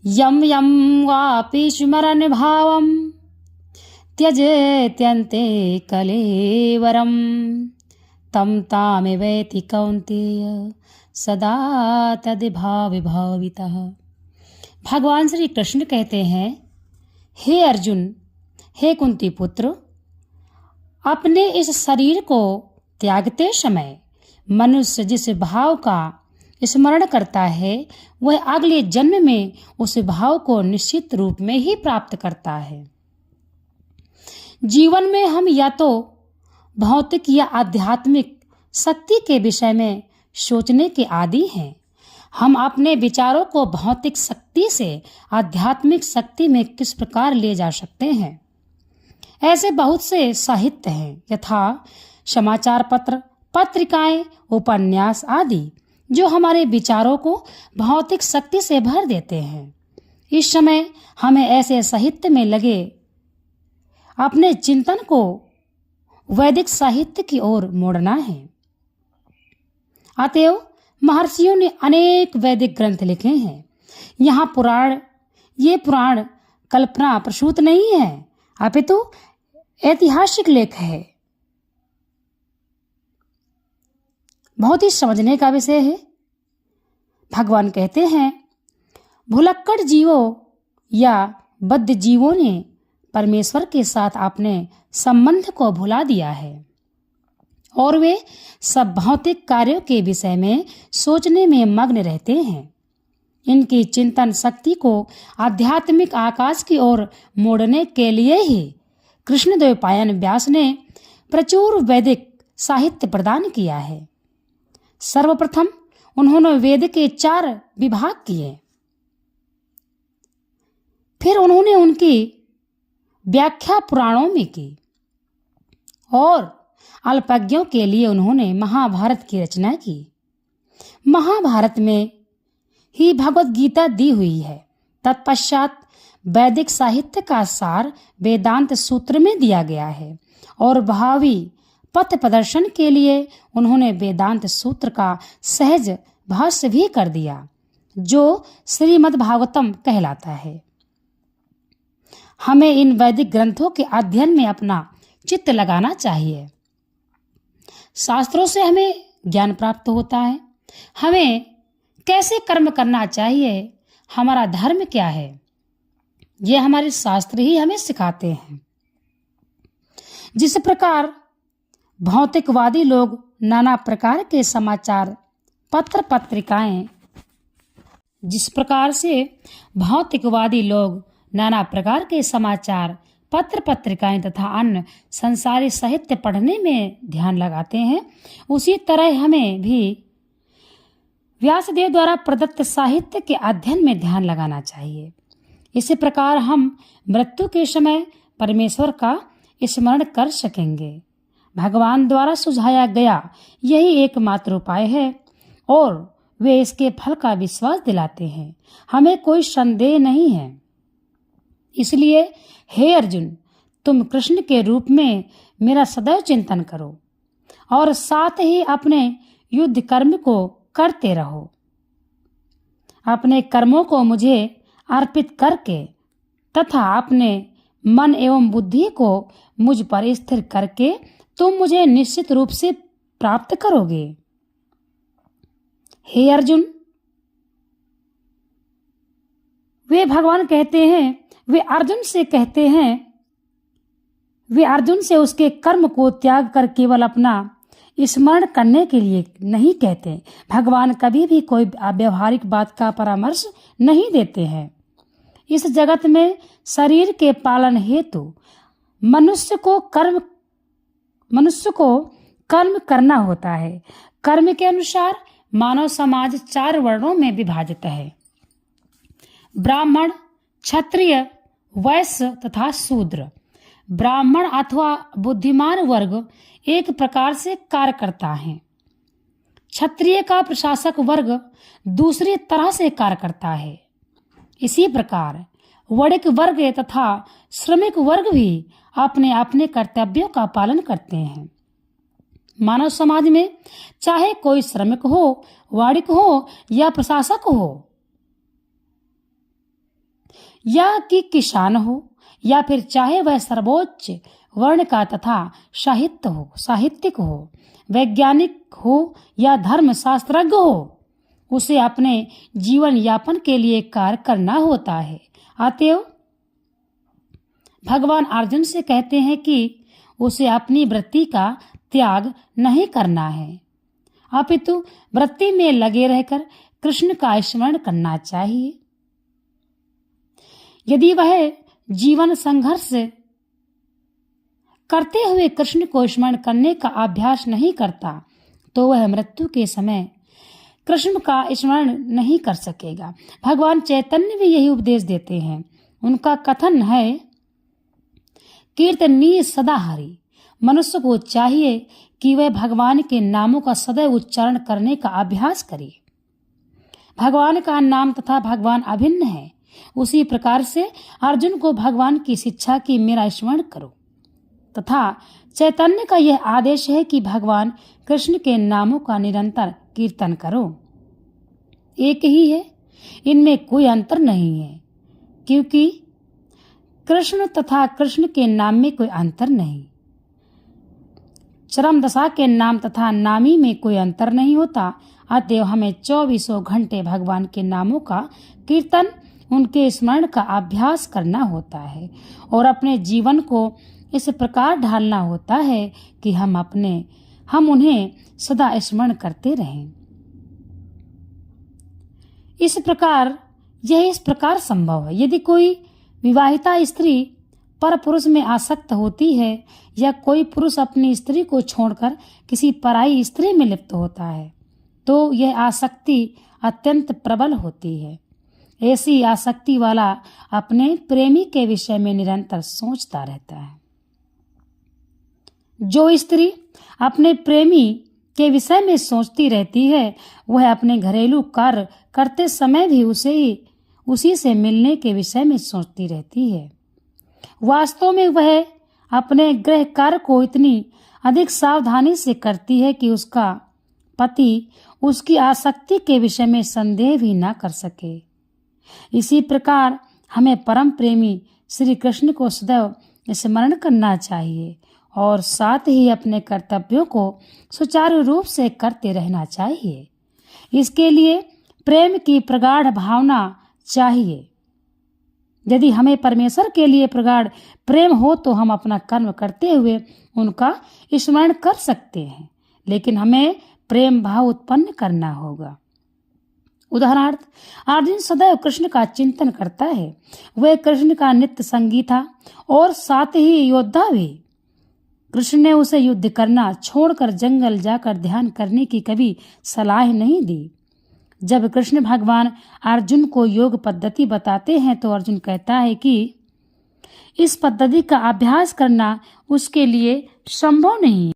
यम यम वापि स्मरन् भावं त्यजेत्यन्ते कलेवरं तं तामेवेति कौन्तेय सदा तद्भाव भावितः। भगवान श्री कृष्ण कहते हैं, हे अर्जुन, हे कुंती पुत्र, अपने इस शरीर को त्यागते समय मनुष्य जिस भाव का स्मरण करता है वह अगले जन्म में उस भाव को निश्चित रूप में ही प्राप्त करता है। जीवन में हम या तो भौतिक या आध्यात्मिक शक्ति के विषय में सोचने के आदी हैं। हम अपने विचारों को भौतिक शक्ति से आध्यात्मिक शक्ति में किस प्रकार ले जा सकते हैं। ऐसे बहुत से साहित्य हैं, यथा समाचार पत्र, पत्रिकाएं, उपन्यास आदि, जो हमारे विचारों को भौतिक शक्ति से भर देते हैं। इस समय हमें ऐसे साहित्य में लगे अपने चिंतन को वैदिक साहित्य की ओर मोड़ना है। अतएव महर्षियों ने अनेक वैदिक ग्रंथ लिखे हैं। ये पुराण कल्पना प्रसूत नहीं है, अपितु ऐतिहासिक लेख है। बहुत ही समझने का विषय है। भगवान कहते हैं, भुलक्कड़ जीवों या बद्ध जीवों ने परमेश्वर के साथ अपने संबंध को भुला दिया है और वे सब भौतिक कार्यों के विषय में सोचने में मग्न रहते हैं। इनकी चिंतन शक्ति को आध्यात्मिक आकाश की ओर मोड़ने के लिए ही कृष्णद्वैपायन व्यास ने प्रचुर वैदिक साहित्य प्रदान किया है। सर्वप्रथम उन्होंने वेद के 4 विभाग किए, फिर उन्होंने उनकी व्याख्या पुराणों में की और अल्पज्ञों के लिए उन्होंने महाभारत की रचना की। महाभारत में ही भगवत गीता दी हुई है। तत्पश्चात वैदिक साहित्य का सार वेदांत सूत्र में दिया गया है और भावी पथ प्रदर्शन के लिए उन्होंने वेदांत सूत्र का सहज भाष्य भी कर दिया, जो श्रीमद् भागवतम कहलाता है। हमें इन वैदिक ग्रंथों के अध्ययन में अपना चित्त लगाना चाहिए। शास्त्रों से हमें ज्ञान प्राप्त होता है। हमें कैसे कर्म करना चाहिए, हमारा धर्म क्या है, यह हमारे शास्त्र ही हमें सिखाते हैं। जिस प्रकार भौतिकवादी लोग नाना प्रकार के समाचार पत्र पत्रिकाएं जिस प्रकार से भौतिकवादी लोग नाना प्रकार के समाचार पत्र पत्रिकाएं तथा अन्य संसारी साहित्य पढ़ने में ध्यान लगाते हैं, उसी तरह हमें भी व्यासदेव द्वारा प्रदत्त साहित्य के अध्ययन में ध्यान लगाना चाहिए। इसी प्रकार हम मृत्यु के समय परमेश्वर का स्मरण कर सकेंगे। भगवान द्वारा सुझाया गया यही एकमात्र उपाय है और वे इसके फल का विश्वास दिलाते हैं। हमें कोई संदेह नहीं है। इसलिए हे अर्जुन, तुम कृष्ण के रूप में मेरा सदैव चिंतन करो और साथ ही अपने युद्ध कर्म को करते रहो। अपने कर्मों को मुझे अर्पित करके तथा अपने मन एवं बुद्धि को मुझ पर स्थिर करके तुम मुझे निश्चित रूप से प्राप्त करोगे। हे अर्जुन, वे भगवान कहते हैं, वे अर्जुन से उसके कर्म को त्याग कर केवल अपना स्मरण करने के लिए नहीं कहते। भगवान कभी भी कोई व्यावहारिक बात का परामर्श नहीं देते हैं। इस जगत में शरीर के पालन हेतु मनुष्य को कर्म करना होता है। कर्म के अनुसार मानव समाज 4 वर्णों में विभाजित है: ब्राह्मण, क्षत्रिय, वैश्य तथा शूद्र। ब्राह्मण अथवा बुद्धिमान वर्ग एक प्रकार से कार्य करता है। क्षत्रिय का प्रशासक वर्ग दूसरी तरह से कार्य करता है। इसी प्रकार वणिक वर्ग तथा श्रमिक वर्ग भी अपने अपने कर्तव्यों का पालन करते हैं। मानव समाज में चाहे कोई श्रमिक हो, वाणिक हो या प्रशासक हो, या कि किसान हो या फिर चाहे वह सर्वोच्च वर्ण का तथा साहित्यिक हो, वैज्ञानिक हो या धर्म शास्त्रज्ञ हो, उसे अपने जीवन यापन के लिए कार्य करना होता है। अतएव भगवान अर्जुन से कहते हैं कि उसे अपनी वृत्ति का त्याग नहीं करना है, अपितु वृत्ति में लगे रहकर कृष्ण का स्मरण करना चाहिए। यदि वह जीवन संघर्ष करते हुए कृष्ण को स्मरण करने का अभ्यास नहीं करता तो वह मृत्यु के समय कृष्ण का स्मरण नहीं कर सकेगा। भगवान चैतन्य भी यही उपदेश देते हैं। उनका कथन है, कीर्तनीय सदा हरि। मनुष्य को चाहिए कि वह भगवान के नामों का सदैव उच्चारण करने का अभ्यास करे। भगवान का नाम तथा भगवान अभिन्न है। उसी प्रकार से अर्जुन को भगवान की शिक्षा की मेरा स्मरण करो तथा चैतन्य का यह आदेश है कि भगवान कृष्ण के नामों का निरंतर कीर्तन करो। एक ही है, इनमें कोई अंतर नहीं है, क्योंकि कृष्ण तथा कृष्ण के नाम में कोई अंतर नहीं। चरम दशा के नाम तथा नामी में कोई अंतर नहीं होता। अतएव हमें 24 घंटे भगवान के नामों का कीर्तन, उनके स्मरण का अभ्यास करना होता है और अपने जीवन को इस प्रकार ढालना होता है कि हम उन्हें सदा स्मरण करते रहें। इस प्रकार संभव है। यदि कोई विवाहिता स्त्री पर पुरुष में आसक्त होती है या कोई पुरुष अपनी स्त्री को छोड़कर किसी पराई स्त्री में लिप्त होता है तो यह आसक्ति अत्यंत प्रबल होती है। ऐसी आसक्ति वाला अपने प्रेमी के विषय में निरंतर सोचता रहता है। जो स्त्री अपने प्रेमी के विषय में सोचती रहती है वह अपने घरेलू कार्य करते समय भी उसी से मिलने के विषय में सोचती रहती है। वास्तव में वह अपने गृह कार्य को इतनी अधिक सावधानी से करती है कि उसका पति उसकी आसक्ति के विषय में संदेह भी न कर सके। इसी प्रकार हमें परम प्रेमी श्री कृष्ण को सदैव स्मरण करना चाहिए और साथ ही अपने कर्तव्यों को सुचारू रूप से करते रहना चाहिए। इसके लिए प्रेम की प्रगाढ़ भावना चाहिए। यदि हमें परमेश्वर के लिए प्रगाढ़ प्रेम हो तो हम अपना कर्म करते हुए उनका स्मरण कर सकते हैं, लेकिन हमें प्रेम भाव उत्पन्न करना होगा। उदाहरणार्थ, अर्जुन सदैव कृष्ण का चिंतन करता है। वह कृष्ण का नित्य संगी था और साथ ही योद्धा भी। कृष्ण ने उसे युद्ध करना छोड़कर जंगल जाकर ध्यान करने की कभी सलाह नहीं दी। जब कृष्ण भगवान अर्जुन को योग पद्धति बताते हैं तो अर्जुन कहता है कि इस पद्धति का अभ्यास करना उसके लिए संभव नहीं।